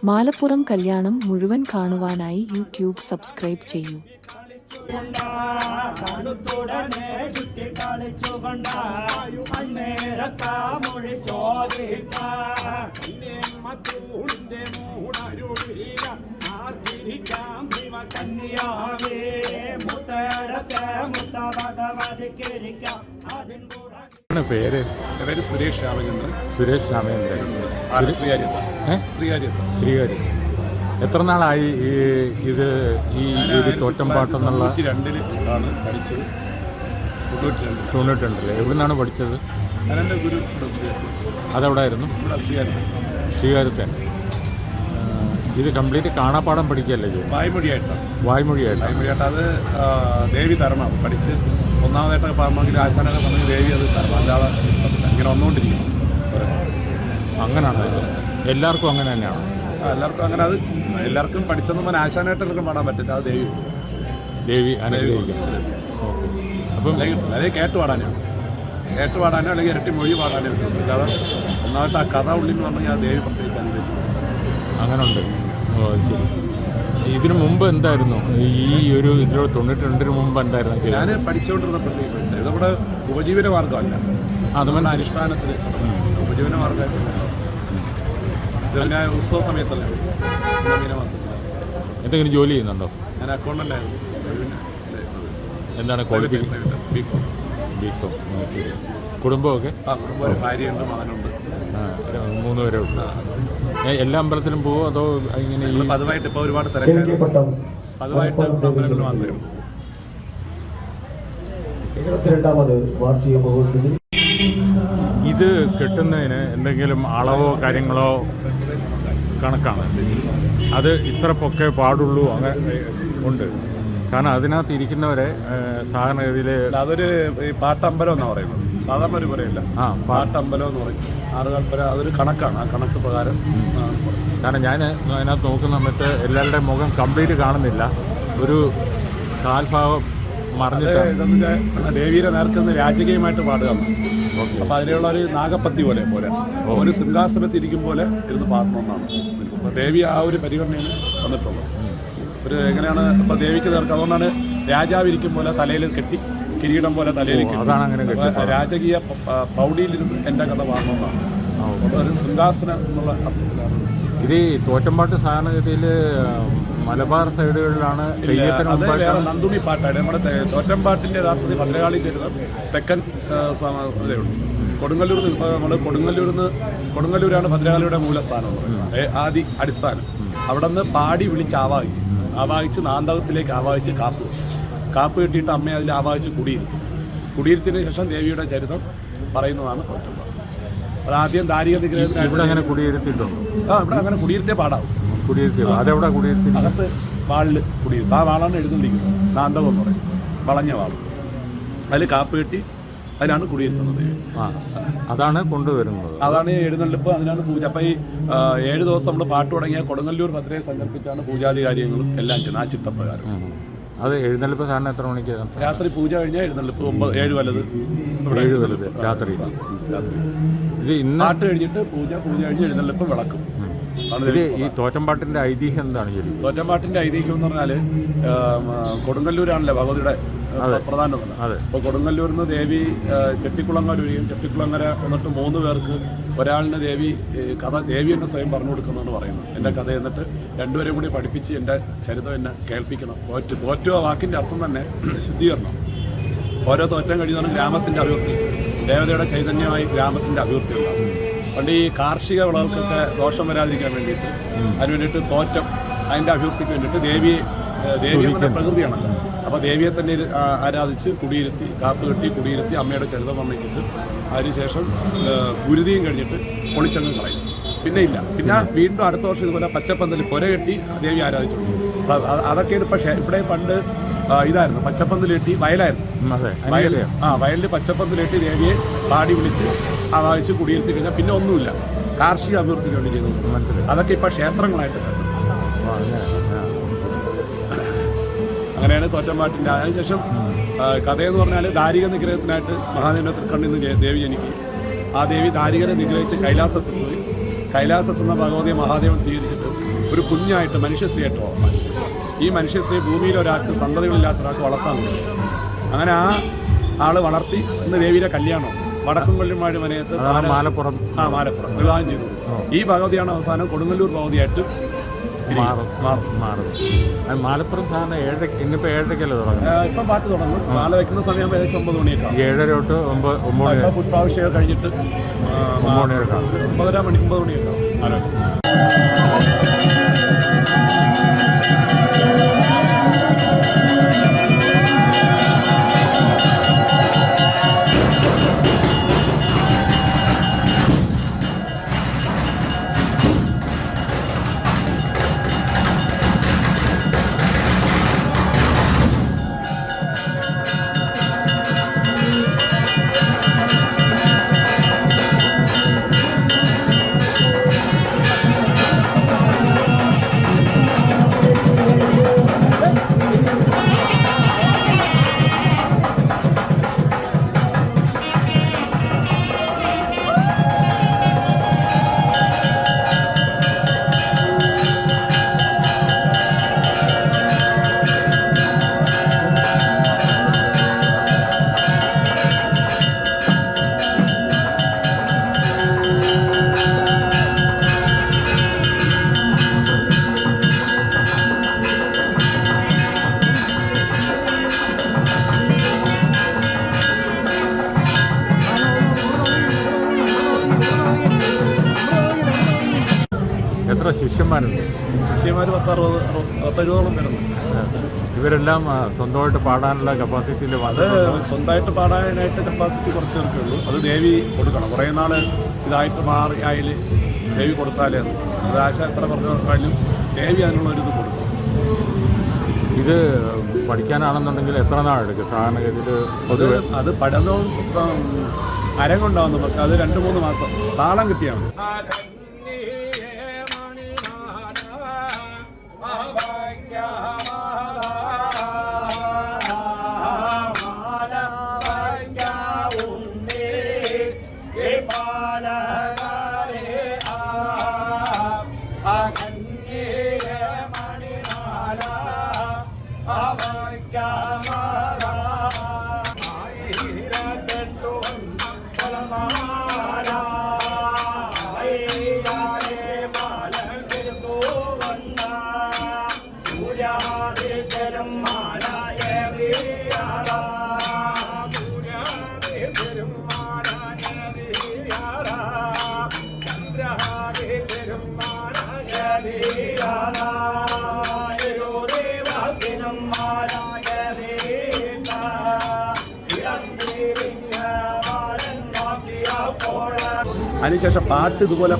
മാലപ്പുറം കല്യാണം മുഴുവൻ കാണുവാനായി യൂട്യൂബ് സബ്സ്ക്രൈബ് ചെയ്യൂ. തണുത്തുടനെ ചുറ്റി കളിച്ചുകൊണ്ട മൊഴി ചോദിച്ചൂളിന്റെ മൂടരുളിക ആർത്തിരിക്കാം ശിവ കന്യാവേ മുത്തരത്തെ മുത്ത ഭഗവതിക്കിരിക്കാം അതിൻ കൂടെ. പേര് സുരേഷ് രാമചന്ദ്രൻ. സുരേഷ് രാമചന്ദ്രൻ. ശ്രീകാര്യം. എത്ര നാളായി ഈ തോറ്റംപാട്ടെന്നുള്ള? 92 ആണ് പഠിച്ചത്. 92. എവിടെ നിന്നാണ് പഠിച്ചത്? എൻ്റെ ഗുരു അതെവിടായിരുന്നു? ശ്രീകാര്യത്തെ. ഇത് കംപ്ലീറ്റ് കാണാപ്പാടം പഠിക്കുകയല്ലേ? വായ്മൊഴിയായിട്ട് അത് ദേവി തരണം പഠിച്ച് ഒന്നാമതായിട്ടൊക്കെ പാടുമെങ്കിൽ ആശാനൊക്കെ പറഞ്ഞ് ദേവി അത് തരണം, അല്ലാതെ ഇങ്ങനെ വന്നുകൊണ്ടിരിക്കും. അങ്ങനെയാണ്. എല്ലാവർക്കും അങ്ങനെ തന്നെയാണ്? എല്ലാവർക്കും അങ്ങനെ. അത് എല്ലാവർക്കും പഠിച്ചെന്ന് പറഞ്ഞാൽ ആശാനായിട്ടൊക്കെ പാടാൻ പറ്റില്ല. അത് ദേവി അനുഗ്രഹിക്കും. ഓക്കെ. അപ്പം അതേ കേട്ട് പാടാനോ അല്ലെങ്കിൽ ഇരട്ടി മൊഴി പാടാനോ പറ്റും. അല്ലാതെ ഒന്നാമത്തെ ആ കഥ ഉള്ളിൽ പറഞ്ഞാൽ ആ ദേവി പ്രത്യേകിച്ച് അനുഗ്രഹിച്ചു. അങ്ങനെ ഉണ്ട്. ഓ ശരി. ഇതിനു മുമ്പ് എന്തായിരുന്നു ഈ 92 മുമ്പ് എന്തായിരുന്നു? ഞാൻ പഠിച്ചുകൊണ്ടിരുന്നപ്പോഴത്തേക്ക് പഠിച്ചത്. ഇത് നമ്മുടെ ഉപജീവന മാർഗ്ഗമല്ല, അതുകൊണ്ട് അനുഷ്ഠാനത്തിൽ ഉപജീവന മാർഗ്ഗമായിട്ട്. പിന്നെ ഉത്സവ സമയത്തല്ല, മീനമാസത്തിൽ. എന്തെങ്കിലും ജോലി ചെയ്യുന്നുണ്ടോ? ഞാൻ അക്കൗണ്ടൻ്റായിരുന്നു. എന്താണ് ക്വാളിഫിക്കേഷൻ? ബികോം. ശരി. കുടുംബമൊക്കെ? കുടുംബം, ഒരു ഭാര്യയുണ്ട്, മകനുണ്ട്. 3 പേരേ ഉള്ളൂ. എല്ലാ അമ്പലത്തിലും പോകുമോ അതോ ഇങ്ങനെ? പതിവായിട്ട് ഇപ്പോൾ ഒരുപാട് തിരക്കായിരുന്നു. പതിവായിട്ട് അമ്പലങ്ങളിൽ മാത്രമേ ഉള്ളൂ. 72ാമത് വാർഷിക മഹോത്സവത്തിൽ ഇത് കെട്ടുന്നതിന് എന്തെങ്കിലും അളവോ കാര്യങ്ങളോ കണക്കാണ്? അത് ഇത്ര പൊക്കെ പാടുള്ളൂ അങ്ങനെ ഉണ്ട്? കാരണം അതിനകത്ത് ഇരിക്കുന്നവരെ സാധാരണഗതിയിൽ അതൊരു പാട്ടമ്പലം എന്നാണ് പറയുന്നത്. സാധാരണ ഒരു പറയില്ല, പാട്ടമ്പലം എന്ന് പറയും. ആറുകാൽപ്പര അതൊരു കണക്കാണ്. ആ കണക്ക് പ്രകാരം. കാരണം ഞാൻ അതിനകത്ത് നോക്കുന്ന സമയത്ത് എല്ലാവരുടെയും മുഖം കംപ്ലീറ്റ് കാണുന്നില്ല, ഒരു കാൽഭാഗം മറിഞ്ഞിട്ട്. ദേവിയുടെ നേർക്കുന്ന രാജകീയമായിട്ട് പാടുക. അപ്പം അതിലുള്ള ഒരു നാഗപ്പത്തി പോലെ ഒരു സിംഹാസനത്തിൽ ഇരിക്കും പോലെ ഇരുന്ന് പാടണമെന്നാണ്. അപ്പം ദേവി ആ ഒരു പരിഗണനയാണ് വന്നിട്ടുള്ളത്. ഒരു എങ്ങനെയാണ് ഇപ്പം ദേവിക്ക് നേർക്ക്, അതുകൊണ്ടാണ് രാജാവ് ഇരിക്കും പോലെ തലയിൽ കെട്ടി, കിരീടം പോലെ തലയിൽ കെട്ടി രാജകീയ പ്രൗഢിയിലിരുന്ന് എൻ്റെ കഥ പാടണമെന്നാണ്. ഒരു സിംഹാസനം എന്നുള്ള അർത്ഥത്തിലാണ്. ഇത് ഈ തോറ്റംപാട്ട് സാധാരണഗതിയിൽ മലബാർ സൈഡുകളിലാണ് തെയ്യത്തിന് വേറെ നന്ദുണി പാട്ടാണ്. നമ്മുടെ തോറ്റംപാട്ടിൻ്റെ യഥാർത്ഥത്തിൽ ഭദ്രകാളി ചേരുന്നത് തെക്കൻ ഇതേയുള്ളൂ. കൊടുങ്ങല്ലൂരാണ് ഭദ്രകാളിയുടെ മൂലസ്ഥാനം എന്ന് പറയുന്നത്, ആദി അടിസ്ഥാനം. അവിടെ നിന്ന് പാടി വിളിച്ച് ആവാഹിച്ച് നാന്തകത്തിലേക്ക് ആവാഹിച്ച് കാപ്പ് കെട്ടിയിട്ട് അമ്മയെ അതിൽ ആവാഹിച്ച് കുടിയിരുത്തിന് ശേഷം ദേവിയുടെ ചരിത്രം പറയുന്നതാണ് തോറ്റംപാട്ട്. അതാദ്യം ദാരിക നിഗ്രഹത്തിന് ഇവിടെ അങ്ങനെ കുടിയിരുത്തിയിട്ടുണ്ട്. ഇവിടെ അങ്ങനെ കുടിയിരുത്തേ പാടാവും. അതെവിടെ കുടിയിരുത്തി? അകത്ത് വാളിൽ കുടിയിരുത്തും. ആ വാളാണ് എഴുന്നള്ളിക്കുന്നത്. നാന്തകം എന്ന് പറയും, വളഞ്ഞ വാൾ. അതിൽ കാപ്പ് കെട്ടി അതിനാണ് കുടിയിരുത്തുന്നത്. അതാണ് കൊണ്ടുവരുന്നത്. അതാണ് എഴുന്നള്ളിപ്പ്, അതിനാണ് പൂജ. അപ്പം ഈ 7 ദിവസം നമ്മൾ പാട്ട് തുടങ്ങിയ കൊടുങ്ങല്ലൂർ ഭദ്രയെ സങ്കല്പിച്ചാണ് പൂജാതി കാര്യങ്ങളും എല്ലാം ചെയ്യുന്നത്. ആ ചിട്ടപ്രകാരം. അത് എഴുന്നള്ളിപ്പ് സാറിന് എത്ര മണിക്ക്? രാത്രി പൂജ കഴിഞ്ഞാൽ എഴുന്നള്ളിപ്പ് 7 വലത് രാത്രി. ഇത് ഇന്ന് പാട്ട് കഴിഞ്ഞിട്ട് പൂജ കഴിഞ്ഞ് എഴുന്നള്ളിപ്പ് വിളക്കും. ഇത് ഈ തോറ്റംപാട്ടിന്റെ ഐതിഹ്യം എന്താണ്? ശരി, തോറ്റംപാട്ടിന്റെ ഐതിഹ്യം എന്ന് പറഞ്ഞാൽ കൊടുങ്ങല്ലൂരാണല്ലോ ഭഗവതിയുടെ പ്രധാനം. അപ്പോൾ കൊടുങ്ങല്ലൂരിൽ നിന്ന് ദേവി ചെട്ടിക്കുളങ്ങര വരികയും ചെട്ടിക്കുളങ്ങര വന്നിട്ട് 3 പേർക്ക് ഒരാളിന് ദേവി എന്നെ സ്വയം പറഞ്ഞു കൊടുക്കുന്നതെന്ന് പറയുന്നത്. എൻ്റെ കഥ എന്നിട്ട് 2 പേരെയും കൂടി പഠിപ്പിച്ച് എൻ്റെ ചരിത്രം എന്നെ കേൾപ്പിക്കണം. തോറ്റു ആ വാക്കിൻ്റെ അർത്ഥം തന്നെ ശുദ്ധീകരണം. ഓരോ തോറ്റം കഴിയുന്നതാണ് ഗ്രാമത്തിൻ്റെ അഭിവൃദ്ധി. ദേവതയുടെ ചൈതന്യമായി ഗ്രാമത്തിൻ്റെ അഭിവൃദ്ധി ഉണ്ടാകും. പണ്ട് ഈ കാർഷിക വിളകൾക്കൊക്കെ ദോഷം വരാതിരിക്കാൻ വേണ്ടിയിട്ട് അതിന് വേണ്ടിയിട്ട് തോറ്റം, അതിൻ്റെ അഭിവൃദ്ധിക്ക് വേണ്ടിയിട്ട് ദേവി തന്നെ പ്രകൃതിയാണല്ലോ. അപ്പോൾ ദേവിയെ തന്നെ ആരാധിച്ച് കുടിയിരുത്തി, കാപ്പ് കെട്ടി കുടിയിരുത്തി അമ്മയുടെ ചരിത്രം വർണ്ണിച്ചിട്ട് അതിനുശേഷം ഗുരുതിയും കഴിഞ്ഞിട്ട് പൊളിച്ചങ്ങ് കളയും. പിന്നെ വീണ്ടും അടുത്ത വർഷം ഇതുപോലെ പച്ചപ്പന്തൽ പുര കെട്ടി ദേവി ആരാധിച്ചുള്ളൂ. അതൊക്കെയാണ്. പക്ഷേ ഇവിടെ പണ്ട് ഇതായിരുന്നു, പച്ചപ്പന്തൽ കെട്ടി വയലായിരുന്നു. വയലിൽ പച്ചപ്പന്തൽ കെട്ടി ദേവിയെ പാടി വിളിച്ച് ആവാഹിച്ച് കുടിയിരുത്തി കഴിഞ്ഞാൽ പിന്നെ ഒന്നുമില്ല. കാർഷിക അഭിവൃദ്ധിക്ക് വേണ്ടി ചെയ്തു. അതൊക്കെ ഇപ്പം ക്ഷേത്രങ്ങളായിട്ട് അങ്ങനെയാണ് തോറ്റമ്പാട്ടിൻ്റെ. അതിനുശേഷം കഥയെന്ന് പറഞ്ഞാൽ ദാരിക നിഗ്രഹത്തിനായിട്ട് മഹാദേവന്റെ തൃക്കണ്ണിൽ നിന്ന് ദേവി ജനിക്കും. ആ ദേവി ദാരികനെ നിഗ്രഹിച്ച് കൈലാസത്തെത്തുകയും കൈലാസത്തുനിന്ന ഭഗവതിയെ മഹാദേവൻ സ്വീകരിച്ചിട്ട് ഒരു കുഞ്ഞായിട്ട് മനുഷ്യശ്രീയായിട്ട് വളർത്താൻ. ഈ മനുഷ്യശ്രീ ഭൂമിയിൽ ഒരാൾക്ക് സന്തതികളില്ലാത്ത ഒരാൾക്ക് വളർത്താൻ കഴിയും. അങ്ങനെ ആ ആള് വളർത്തി ഇന്ന് ദേവിയുടെ കല്യാണം വടക്കും കൊല്ലുമാഴി മനയത്ത് മാലപ്പുറം വിവാഹം ചെയ്തു. ഈ ഭഗവതിയാണ് അവസാനം കൊടുങ്ങല്ലൂർ ഭഗവതിയായിട്ട് മാലപ്പുറം സാധാരണ ഇന്നിപ്പോ 7:30 തുടങ്ങും. ഇപ്പം പാട്ട് തുടങ്ങും. മാല വെക്കുന്ന സമയം ഏകദേശം 9 മണിയൊക്കെ 7:30 തൊട്ട് 9 മണി. പുഷ്പാഭിഷേകം കഴിഞ്ഞിട്ട് 9:30 മണിയൊക്കെ എത്ര ശിഷ്യന്മാരുണ്ട്? ശിഷ്യന്മാർ 10-60-70 വരുന്നു. ഇവരെല്ലാം സ്വന്തമായിട്ട് പാടാനുള്ള കപ്പാസിറ്റിയിൽ അത് സ്വന്തമായിട്ട് പാടാനായിട്ട് കപ്പാസിറ്റി കുറച്ച് പേർക്കുള്ളൂ. അത് ദേവി കൊടുക്കണം. കുറേ നാൾ ഇതായിട്ട് മാറി ആയിൽ ദേവി കൊടുത്താലേ അത് ആശ എത്ര പറഞ്ഞാലും ദേവി അതിനുള്ള ഒരു ഇത് കൊടുക്കും. ഇത് പഠിക്കാനാണെന്നുണ്ടെങ്കിൽ എത്ര നാളെടുക്കും സാധാരണഗതിയിൽ? പൊതുവെ അത് പഠനവും അരങ്ങുണ്ടാവും നമുക്ക്. അത് 2-3 മാസം താളം കിട്ടിയാൽ മതി. അതിനുശേഷം പാട്ട് ഇതുപോലെ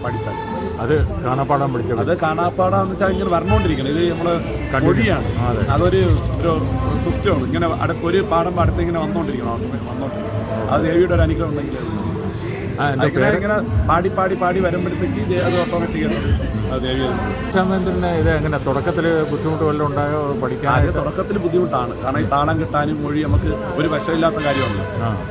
പഠിച്ചാൽ അത് കാണാപ്പാടാൻ പഠിച്ചത്. അത് കാണാപ്പാടാന്ന് വെച്ചാൽ ഇങ്ങനെ വരണോണ്ടിരിക്കണം. ഇത് നമ്മൾ മൊഴിയാണ്. അതൊരു സിസ്റ്റമാണ്. ഇങ്ങനെ ഒരു പാടുമ്പോൾ അടുത്ത് ഇങ്ങനെ വന്നോണ്ടിരിക്കണം. അത് ദേവിയുടെ ഒരു അനുഗ്രഹം ഉണ്ടെങ്കിൽ ഇങ്ങനെ പാടി വരുമ്പോഴത്തേക്ക് അത് ഓട്ടോമാറ്റിക്കാണ് ദേവിയെ. ഇത് എങ്ങനെ തുടക്കത്തിൽ ബുദ്ധിമുട്ട് വല്ലതും ഉണ്ടായോ പഠിക്കാൻ? തുടക്കത്തിൽ ബുദ്ധിമുട്ടാണ്. കാരണം ഈ താളം കിട്ടാനും മൊഴി നമുക്ക് ഒരു വശമില്ലാത്ത കാര്യമാണ്.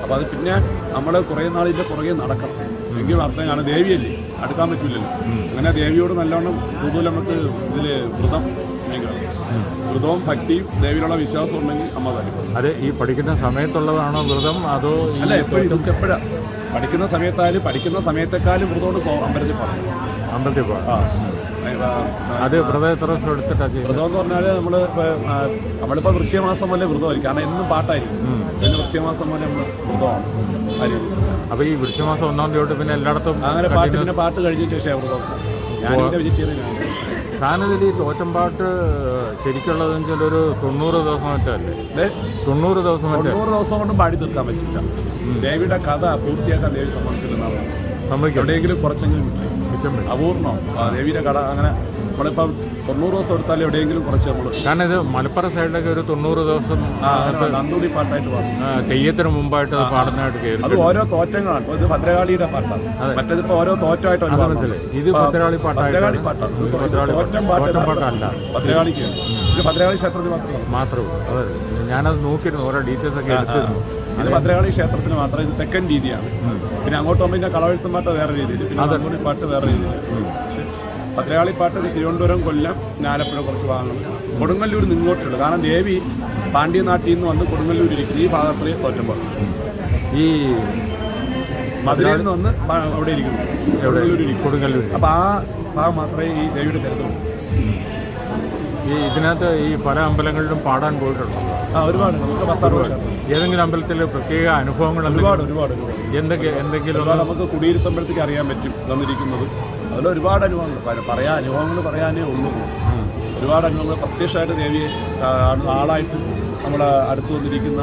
അപ്പോൾ അത് പിന്നെ നമ്മൾ കുറേ നാളിൻ്റെ പുറകെ നടക്കണം. എങ്കിൽ അർത്ഥമാണ് ദേവിയല്ലേ, അടുക്കാൻ പറ്റില്ലല്ലോ. അങ്ങനെ ദേവിയോട് നല്ലോണം കൂടുതൽ നമുക്ക് ഇതിൽ വ്രതവും ഭക്തിയും ദേവിയിലുള്ള വിശ്വാസം ഉണ്ടെങ്കിൽ അമ്മ തരും. അത് ഈ പഠിക്കുന്ന സമയത്തുള്ളതാണോ വ്രതം? അതോ അല്ല, എപ്പോഴും ഇതൊക്കെ എപ്പോഴാണ് പഠിക്കുന്ന സമയത്തായാലും പഠിക്കുന്ന സമയത്തെക്കാളും വ്രതോട് അമ്പലത്തിൽ പോകണം. അമ്പലത്തിൽ പോകാം. അത് വ്രതം എത്ര ദിവസം എടുത്തിട്ടാണ്? വ്രതം എന്ന് പറഞ്ഞാൽ നമ്മളിപ്പോൾ വൃശ്ചികമാസം പോലെ വ്രതമായിരിക്കും. കാരണം എന്നും പാട്ടായിരിക്കും. പിന്നെ വൃശ്ചികമാസം പോലെ നമ്മൾ വ്രതമാണ്. അപ്പോൾ ഈ വൃശ്ചികമാസം 1-ാം തീയതി തൊട്ട് പിന്നെ എല്ലായിടത്തും അങ്ങനെ പാട്ട് കഴിഞ്ഞ ശേഷം വ്രതം. ഞാനിവിടെ വെജിറ്റേറിയനാണ്. സാധനത്തിൽ ഈ തോറ്റമ്പാട്ട് ശരിക്കുള്ളതെന്ന് വെച്ചാൽ ഒരു 90 ദിവസം മറ്റല്ലേ? 90 ദിവസം 90 ദിവസം കൊണ്ടും പാടി തീർക്കാൻ പറ്റില്ല. ദേവിയുടെ കഥ പൂർത്തിയാക്കാൻ ദേവി സമ്മതിക്കില്ലെന്നാണ്. എവിടെയെങ്കിലും കുറച്ചെങ്കിലും അപൂർണം ദേവിയുടെ കഥ. അങ്ങനെ നമ്മളിപ്പം 90 ദിവസം എടുത്താലും എവിടെയെങ്കിലും കുറച്ച് നമ്മൾ. കാരണം ഇത് മലപ്പുറം സൈഡിലൊക്കെ ഒരു 90 ദിവസം നന്ദൂടി പാട്ടായിട്ട് പാടും. തെയ്യത്തിന് മുമ്പായിട്ട് പാടുന്നതായിട്ട് കയറി. അത് ഓരോ തോറ്റങ്ങളാണ്. ഇത് ഭദ്രകാളിയുടെ പാട്ടാണ്. മറ്റേതിപ്പോൾ ഓരോ തോറ്റമായിട്ട് ഇത് ഭദ്രകാളി പാട്ടാണ്. ഭദ്രകാളി പാട്ടാണ്. തോറ്റം പാട്ടല്ല ഭദ്രകാളിക്ക്. ഇത് ഭദ്രകാളി ക്ഷേത്രത്തിൽ മാത്രമേ അതെ ഞാനത് നോക്കിയിരുന്നു, ഓരോ ഡീറ്റെയിൽസ് ഒക്കെ എടുത്തിരുന്നു. ഇത് ഭദ്രകാളി ക്ഷേത്രത്തിന് മാത്രം. ഇത് തെക്കൻ രീതിയാണ്. പിന്നെ അങ്ങോട്ട് പോകുമ്പോൾ പിന്നെ കളവെഴുത്തും പാട്ട് വേറെ രീതിയിൽ, പിന്നെ അതോടി പാട്ട് വേറെ രീതിയിൽ. ഭദ്രകാളി പാട്ട് തിരുവനന്തപുരം, കൊല്ലം, ആലപ്പുഴ കുറച്ച് ഭാഗങ്ങൾ, കൊടുങ്ങല്ലൂർ നിങ്ങോട്ടുള്ളൂ. കാരണം ദേവി പാണ്ഡ്യനാട്ടിൽ നിന്ന് വന്ന് കൊടുങ്ങല്ലൂർ ഇരിക്കുന്നു. ഈ ഭാഗത്ത് തോറ്റുമ്പോൾ ഈ മധുരയിൽ നിന്ന് വന്ന് അവിടെ ഇരിക്കുന്നു, കൊടുങ്ങല്ലൂർ. അപ്പോൾ ആ ഭാഗം മാത്രമേ ഈ ദേവിയുടെ ചരിത്രം. ഈ ഇതിനകത്ത് ഈ പല അമ്പലങ്ങളിലും പാടാൻ പോയിട്ടുണ്ടോ? ഒരുപാട്. നമുക്ക് 10-60 ഏതെങ്കിലും അമ്പലത്തിൽ പ്രത്യേക അനുഭവങ്ങൾ ഒരുപാട് എന്തെങ്കിലും നമുക്ക് കുടിയിരുത്തുമ്പോഴത്തേക്ക് അറിയാൻ പറ്റും തന്നിരിക്കുന്നത്. അതിൽ ഒരുപാട് അനുഭവങ്ങൾ അനുഭവങ്ങൾ പറയാനേ ഉള്ളൂ. ഒരുപാട് അനുഭവങ്ങൾ പ്രത്യക്ഷമായിട്ട് ദേവിയെ ആളായിട്ട് നമ്മുടെ അടുത്ത് വന്നിരിക്കുന്ന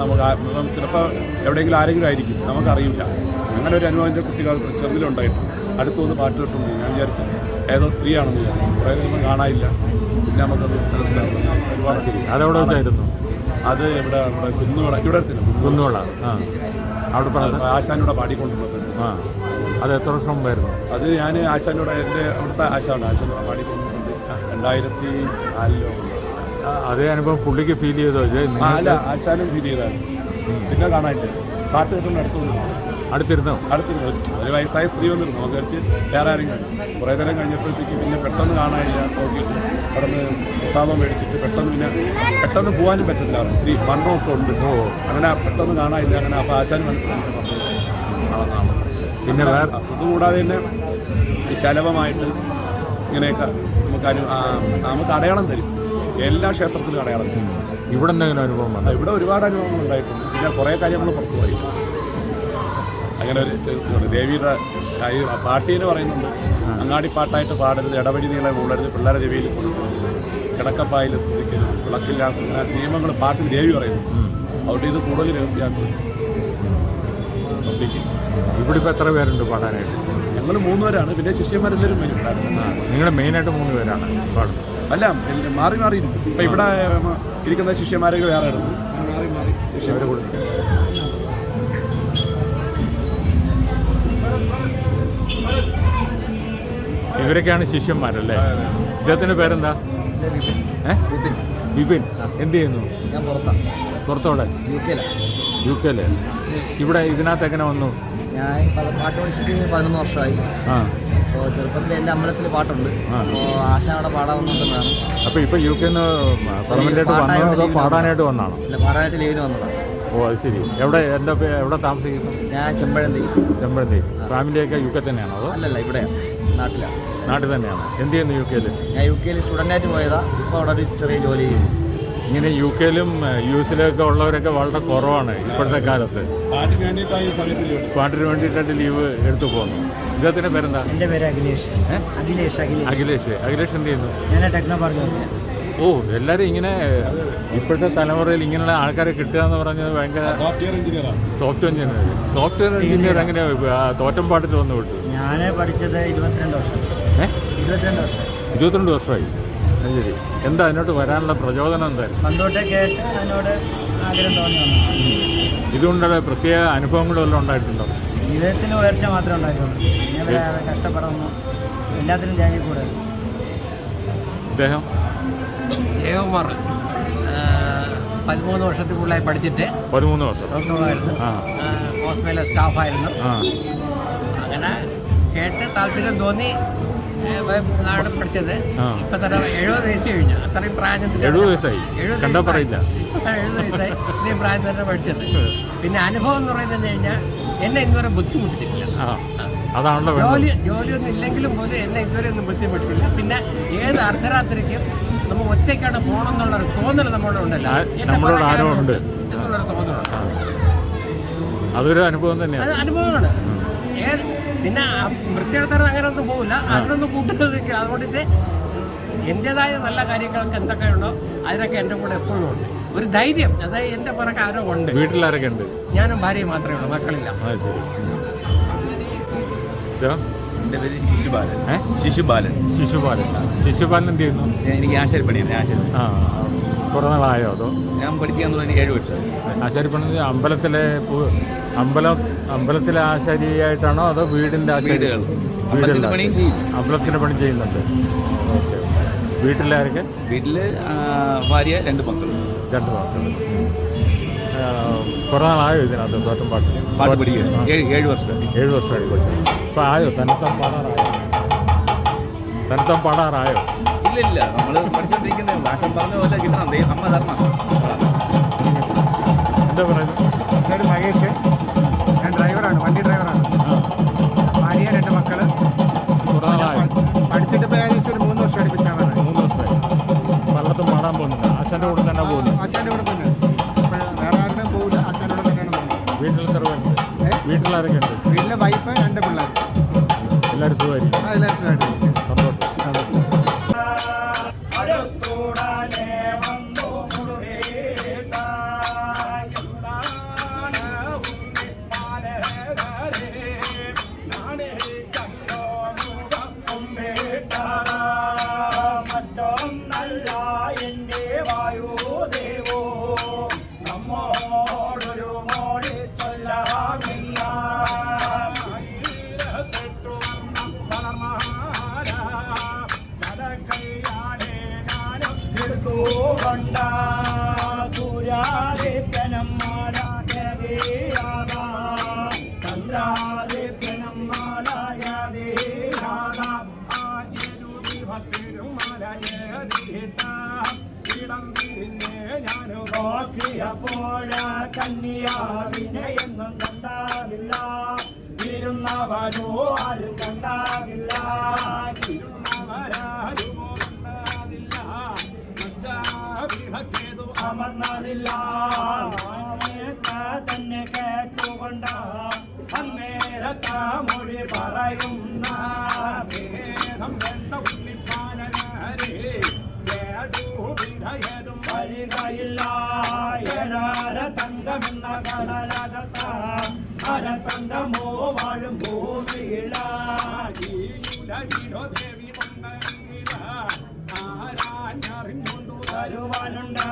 നമുക്ക് ചിലപ്പോൾ എവിടെയെങ്കിലും ആരെങ്കിലും ആയിരിക്കും, നമുക്കറിയില്ല. അങ്ങനെ ഒരു അനുഭവം എൻ്റെ കുട്ടികൾക്ക് ചെറുതിലുണ്ടായിട്ടുണ്ട്. അടുത്ത് വന്ന് പാട്ട് കേട്ടുണ്ട്. ഞാൻ വിചാരിച്ചു ഏതോ സ്ത്രീയാണെന്ന് വിചാരിച്ചു. കുറേ ഒന്നും കാണാനില്ല. പിന്നെ നമുക്കത് മനസ്സിലാകും. ഒരുപാട് ശരി. അതെവിടെ വെച്ചായിരുന്നു? അത് ഇവിടെ നമ്മുടെ ഇവിടെ കുന്നുവിള. അവിടെ പറഞ്ഞത് ആശാനോടെ പാടിക്കൊണ്ടിരുന്നത്. അത് എത്ര വർഷം മുമ്പായിരുന്നു? അത് ഞാൻ ആശാനോടെ എൻ്റെ അവിടുത്തെ ആശാനോടെ പാടിക്കൊണ്ടിരുന്നത് 2004. അതേ അനുഭവം പുള്ളിക്ക് ഫീൽ ചെയ്തോ? അല്ല, ആശാനും ഫീൽ ചെയ്തായിരുന്നു. പിന്നെ കാണാനില്ല. പാട്ട് കേൾക്കുന്ന അടുത്തിരുന്നു. ഒരു വയസ്സായ സ്ത്രീ വന്നിരുന്നു. നമുക്ക് വെച്ച് വേറെ ആരെങ്കിലും കുറേ നേരം കഴിഞ്ഞപ്പോഴത്തേക്ക് പിന്നെ പെട്ടെന്ന് കാണാനില്ല. നോക്കിയിട്ട് അവിടെ പ്രസാദം മേടിച്ചിട്ട് പെട്ടെന്ന് പോകാനും പറ്റില്ല. സ്ത്രീ മണ്ണമൊക്കെ ഉണ്ട്. അങ്ങനെ പെട്ടെന്ന് കാണാനില്ല. അങ്ങനെ അപ്പോൾ ആശാന് മനസ്സിലാക്കി. പിന്നെ വേറെ അതുകൂടാതെ തന്നെ വിശാലമായിട്ട് ഇങ്ങനെയൊക്കെ നമുക്ക് അടയാളം തരും. എല്ലാ ക്ഷേത്രത്തിലും അടയാളം തരും. ഇവിടെ എന്തെങ്കിലും അനുഭവം വന്നു? ഇവിടെ ഒരുപാട് അനുഭവങ്ങൾ ഉണ്ടായിട്ടുണ്ട്. പിന്നെ കുറേ കാര്യങ്ങൾ പുറത്തു പോയി. അങ്ങനെ ഒരു രഹസ്യമുണ്ട്. ദേവിയുടെ പാട്ടീന് പറയുന്നുണ്ട്, അങ്ങാടി പാട്ടായിട്ട് പാടരുത്, ഇടവഴി നീളെ മൂടരുത്, പിള്ളേരെ ചെവിയിൽ കൊടുക്കരുത്, കിടക്കപ്പായിൽ സ്തുതിക്കരുത്, വിളക്കില്ലാസം, അങ്ങനെ നിയമങ്ങൾ പാട്ടിൽ ദേവി പറയുന്നു. അതുകൊണ്ട് ഇത് കൂടുതൽ രഹസ്യമാക്കും. ഇവിടെ ഇപ്പോൾ എത്ര പേരുണ്ട് പാടാനായിട്ട്? ഞങ്ങൾ 3 പേരാണ്. പിന്നെ ശിഷ്യന്മാരെല്ലാവരും വരും. നിങ്ങൾ മെയിനായിട്ട് 3 പേരാണ് പാടും? അല്ല, മാറി ഇരിക്കും. ഇപ്പം ഇവിടെ ഇരിക്കുന്ന ശിഷ്യന്മാരൊക്കെ വേറെ ഇടുന്നു. മാറി ശിഷ്യന്മാരെ കൊടുക്കും. ഇവരൊക്കെയാണ് ശിഷ്യന്മാരല്ലേ? ഇദ്ദേഹത്തിൻ്റെ പേരെന്താ? വിപിൻ. എന്ത് ചെയ്യുന്നു? പുറത്തോടെ? യു കെയില്. ഇവിടെ ഇതിനകത്ത് എങ്ങനെ വന്നു? ഞാൻ പാട്ട് പഠിച്ചിട്ട് 11 വർഷമായി. അപ്പോൾ ചെറുപ്പത്തിൽ എൻ്റെ അമ്പലത്തിൽ പാട്ടുണ്ട്. അപ്പോൾ ആശ അവിടെ പാടാവുന്നുണ്ടെന്നാണ്. അപ്പോൾ ഇപ്പോൾ യു കെന്ന് പെർമനൻ്റായിട്ട് വന്നോ അതോ പാടാനായിട്ട് വന്നാണോ? അല്ല, പാടാനായിട്ട് ലീവിന് വന്നതാണ്. ഓ, അത് ശരി. എവിടെ താമസിക്കുന്നു? ഞാൻ ചെമ്പഴന്തി. ഫാമിലിയൊക്കെ യു കെ തന്നെയാണോ അതോ? അല്ലല്ല, ഇവിടെയാണ്, നാട്ടിലാണ്. നാട്ടിൽ തന്നെയാണ്. എന്ത് ചെയ്യുന്നു യു കെയിൽ? ഞാൻ യു കെയിൽ സ്റ്റുഡൻ്റായിട്ട് പോയതാണ്. ഇപ്പോൾ അവിടെ ഒരു ചെറിയ ജോലി ചെയ്യുന്നു. ഇങ്ങനെ യു കെയിലും യു എസിലൊക്കെ ഉള്ളവരൊക്കെ വളരെ കുറവാണ് ഇപ്പോഴത്തെ കാലത്ത്. പാട്ടിന് വേണ്ടിയിട്ടായിട്ട് ലീവ് എടുത്തു പോകുന്നു. ഇദ്ദേഹത്തിൻ്റെ പേരെന്താ? എൻ്റെ പേര് അഖിലേഷ്. അഖിലേഷ് എന്ത് ചെയ്യുന്നു? ഞാൻ ടെക്നോ പാർക്ക്. ഓ, എല്ലാവരും ഇങ്ങനെ ഇപ്പോഴത്തെ തലമുറയിൽ ഇങ്ങനെയുള്ള ആൾക്കാരെ കിട്ടുക എന്ന് പറഞ്ഞത് ഭയങ്കര. സോഫ്റ്റ്വെയർ എഞ്ചിനീയർ എങ്ങനെ തോറ്റംപാട്ടിൽ വന്നു വിട്ടു? ഞാൻ പഠിച്ചത് 22 വർഷം. 22 വർഷമായി. അത് ശരി. എന്താ അതിനോട്ട് വരാനുള്ള പ്രചോദനം എന്തായാലും? പണ്ടോട്ടേ കേട്ട് അതിനോട് ആഗ്രഹം തോന്നി വന്നു. ഇതുകൊണ്ടുള്ള പ്രത്യേക അനുഭവങ്ങളും എല്ലാം ഉണ്ടായിട്ടുണ്ടോ? ജീവിതത്തിന് ഉയർച്ച മാത്രമേ ഉണ്ടായിട്ടുള്ളൂ. പിന്നെ കഷ്ടപ്പെടുന്നു, എല്ലാത്തിനും ജാങ്ങി കൂടെ. ഇദ്ദേഹം ജയകുമാർ 13 വർഷത്തിൽ കൂടുതലായി പഠിച്ചിട്ട് 13 വർഷം ഡോക്ടറായിരുന്നു. ഹോസ്പിറ്റലിലെ സ്റ്റാഫായിരുന്നു. അങ്ങനെ കേട്ട് താല്പര്യം തോന്നി നാട് പഠിച്ചത്. ഇപ്പം തന്നെ 70 വയസ്സ് കഴിഞ്ഞു. അത്രയും പ്രായത്തിൽ 70 വയസ്സായി. 70 വയസ്സായി ഇത്രയും പ്രായത്തിൽ തന്നെ പഠിച്ചത്. പിന്നെ അനുഭവം എന്ന് പറയുന്നത് കഴിഞ്ഞാൽ എന്നെ ഇതുവരെ ബുദ്ധിമുട്ടിച്ചിട്ടില്ല. അതാണല്ലോ ജോലിയൊന്നും ഇല്ലെങ്കിലും പോലും എന്നെ ഇതുവരെ ഒന്നും ബുദ്ധിമുട്ടിട്ടില്ല. പിന്നെ ഏത് അർദ്ധരാത്രിക്കും നമുക്ക് ഒറ്റയ്ക്കാണ് പോകണം എന്നുള്ളൊരു തോന്നൽ നമ്മളോട് ഉണ്ടല്ലോ, നമ്മളോട് എന്നുള്ളൊരു തോന്നലുണ്ട്. അതൊരു അനുഭവം തന്നെയാണ്. അത് അനുഭവമാണ്. പിന്നെ വൃത്തിയെടുത്താൽ അങ്ങനെ ഒന്നും പോകില്ല, അതിനൊന്നും കൂട്ടുന്നത്. അതുകൊണ്ടിട്ട് എൻ്റെതായ നല്ല കാര്യങ്ങൾക്ക് എന്തൊക്കെയുണ്ടോ അതിനൊക്കെ എൻ്റെ കൂടെ എപ്പോഴും ഉണ്ട്. ഒരു ധൈര്യം, അതായത് എൻ്റെ പുറകെ ആരോ ഉണ്ട്. വീട്ടിലാരൊക്കെ ഉണ്ട്? ഞാനും ഭാര്യയും മാത്രമേ ഉള്ളൂ, മക്കളില്ല. എൻ്റെ പേര് ശിശുപാലൻ. ശിശുപാലൻ എന്ത് ചെയ്യുന്നു? എനിക്ക് ആശാരിപ്പണിയാണ്. കുറേ നാളായോ അതോ? ഞാൻ പഠിക്കാൻ തുടങ്ങി 7 വർഷം. ആശാരിപ്പണി അമ്പലത്തിലെ ആശാരിയായിട്ടാണോ അതോ വീടിൻ്റെ ആശാരി? അമ്പലത്തിൻ്റെ പണിയും ചെയ്യും. അമ്പലത്തിൻ്റെ പണി ചെയ്യുന്നുണ്ട്. ഓക്കെ. വീട്ടിലാരൊക്കെ? വീട്ടിൽ ഭാര്യ 2 മക്കൾ. 2 മക്കൾ. കുറേ നാളായോ ഇതിനകത്ത് പാട്ട് പഠിക്കുക? 7 വർഷം. 7 വർഷമായി പഠിച്ചു. ഇപ്പോൾ ആയോ? തനത്തം പാടാറായോ? ഇല്ല, നമ്മൾ പഠിച്ചോണ്ടിരിക്കുന്നത് ഭാഷ പറഞ്ഞ പോലെ കിട്ടണം. അമ്മ തരണം. എന്താ പറയുന്നത്? എന്നൊരു മഹേഷ്, ഞാൻ ഡ്രൈവറാണ്, വണ്ടി ഡ്രൈവറാണ്. ഭാര്യ 2 മക്കൾ. കുറേ നാളായോ? പഠിച്ചിട്ട് ഇപ്പോൾ ഏകദേശം ഒരു 3 വർഷം അടുപ്പിച്ചാൽ 3 വർഷമായി. പലയിടത്തും പാടാൻ പോകുന്നുണ്ട്. ആശാൻ്റെ കൂടെ തന്നെ പോകുന്നു. ആശാൻ്റെ കൂടെ തന്നെ. വേറെ ആരുടെയും പോകില്ല, ആശാൻ്റെ കൂടെ തന്നെയാണ് പോകുന്നത്. വീട്ടിൽ എത്ര പേരുണ്ട്? വീട്ടിലാരൊക്കെ ഉണ്ട്? വീട്ടിലെ വൈഫ്, 2 പിള്ളേർ. എല്ലാവരും സുഖമായിരിക്കും? എല്ലാവരും സുഖമായിട്ട്. സന്തോഷം. അടുത്തൂടാനെ വന്നു മുഴുകേട്ട മറ്റൊന്നല്ല എൻ്റെ വായുദേവോ നമ്മോടൊരു മോടി ചൊല്ലാമില്ല കൊണ്ട സൂര്യാദിത്യനം മാലായതീരാധ ചന്ദ്രാദിത്യനം മാലായതീരാധ ആദ്യരുതിഭത്തിരും മലയതീട്ട ഇടം തിരിഞ്ഞ് ഞാനു നോക്കിയപ്പോൾ കന്യാവിനെ എന്നും കണ്ടാവില്ല. ഇരുന്നവരോ ആരും കണ്ടാവില്ല. ഇരുന്നവരാരുമോ കണ്ടാവില്ല. വിളക്കേതു അമർന്നതില്ല. തന്നെ കേട്ടുകൊണ്ട അന്നേരത്ത മൊഴി പറയുന്ന ഭേദം വേണ്ട ഉണ്ണിപ്പാലകാരെ ഏടും വരികയില്ല. ഏഴാര തങ്കമെന്ന കടലകത്ത അരതങ്കമോ വാഴും ഭൂമിയില. ദേവി കൊണ്ടെങ്കില ആരാഞ്ഞറിഞ്ഞുകൊണ്ടു തരുവാനുണ്ട്.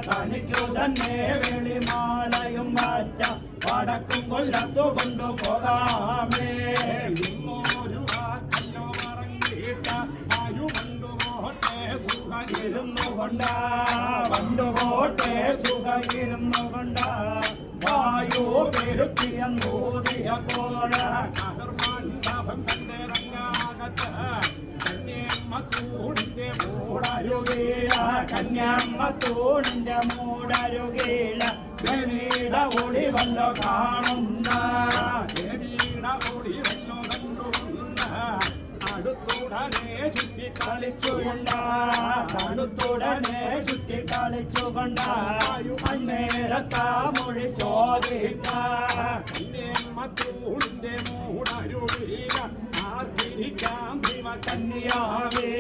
തനിക്കു തന്നെ വെളിമാലയും വച്ച വടക്കും കൊല്ലത്തു കൊണ്ടുപോകാമേ. ഇന്നൊരു വാക്കല്ലോ പറഞ്ഞിട്ട അരുകൊണ്ടുപോട്ടെ സുഖയിരുന്നു കൊണ്ട്. കൊണ്ടുപോട്ടെ സുഖയിരുന്നു വായു പെരുത്തിയ നൂതിയപ്പോൾ കതിർമണ്ഡപം തന്റെ രംഗാകത്ത് കന്യാമ്മത്തൂണിന്റെ മൂടരുകീഴ. കന്യാമ്മത്തൂണിന്റെ മൂടരുകീഴ ദേവീട ഒളി വല്ലോ കാണുന്ന. ദേവീട ഒളി വല്ലോ കണ്ടുകൊണ്ട് അടുത്തുടനെ ചുറ്റിക്കളിച്ചുകൊണ്ട്. അടുത്തുടനെ ചുറ്റിക്കളിച്ചുകൊണ്ട് അന്നേരത്ത മൊഴി ചോദിച്ച കന്യാമ്മത്തൂണിന്റെ മൂടരുകീഴ ആർത്തിരിക്കാം ശിവ കന്യാവേ.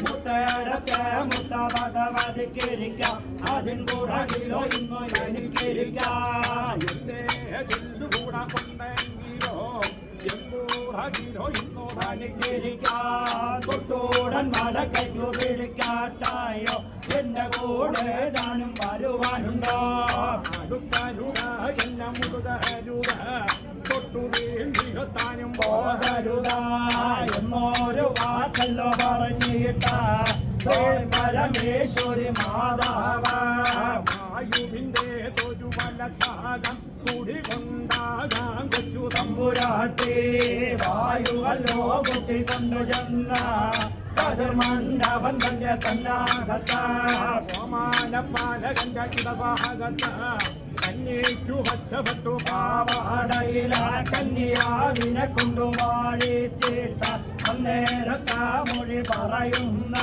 മുട്ടടത്തെ മുട്ട ഭഗവതിക്കിരിക്കാം. അതിൻ കൂടകിലോ ഇന്നു എനിക്കിരിക്കാം. എന്റെ ചെല്ലുകൂട കൊണ്ടെങ്കിലോ എന്തൂടകിലോ ഇന്നു എനിക്കിരിക്കാം. തൊട്ടൂടൻ മല കയ്യു പിടിക്കാട്ടായോ എന്റെ കൂടെ ഞാനും വരുവാനുണ്ടോ. അടുക്കരുത എന്നെ മുഴുതരുത തൊട്ടു വീഴ്ത്താനും പോകരുത എന്നൊരു വാക്കല്ലോ പറഞ്ഞിട്ട പരമേശ്വരി മാതാവ. വായുവിന്റെ തൊരു വലഭാഗം കുടികൊണ്ടാകാം കൊച്ചു തമ്പുരാട്ടി. വായുവല്ലോ കുട്ടിക്കൊണ്ടു ചെന്ന കതിർമണ്ഡപം തന്റെ തന്നാകത്ത ഓമാനപ്പാലകന്റെ ഇടഭാഗത്ത് കന്യയ്ക്കു വച്ചപ്പെട്ടു പാവാടയില. കന്യാവിനെ കൊണ്ടുവാഴിച്ചിട്ട അന്നേരത്ത മൊഴി പറയുന്ന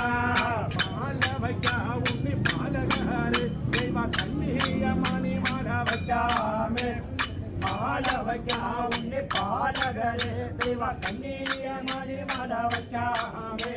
മാലവയ്ക്കാവുണ്ണി പാലകാരെ ദൈവ കന്യ മണിമാല വയ്ക്കാമേ. മാലവയ്ക്കാവുണ്ണി പാലകരെ ദൈവ കന്യ മണിമാല വയ്ക്കാമേ.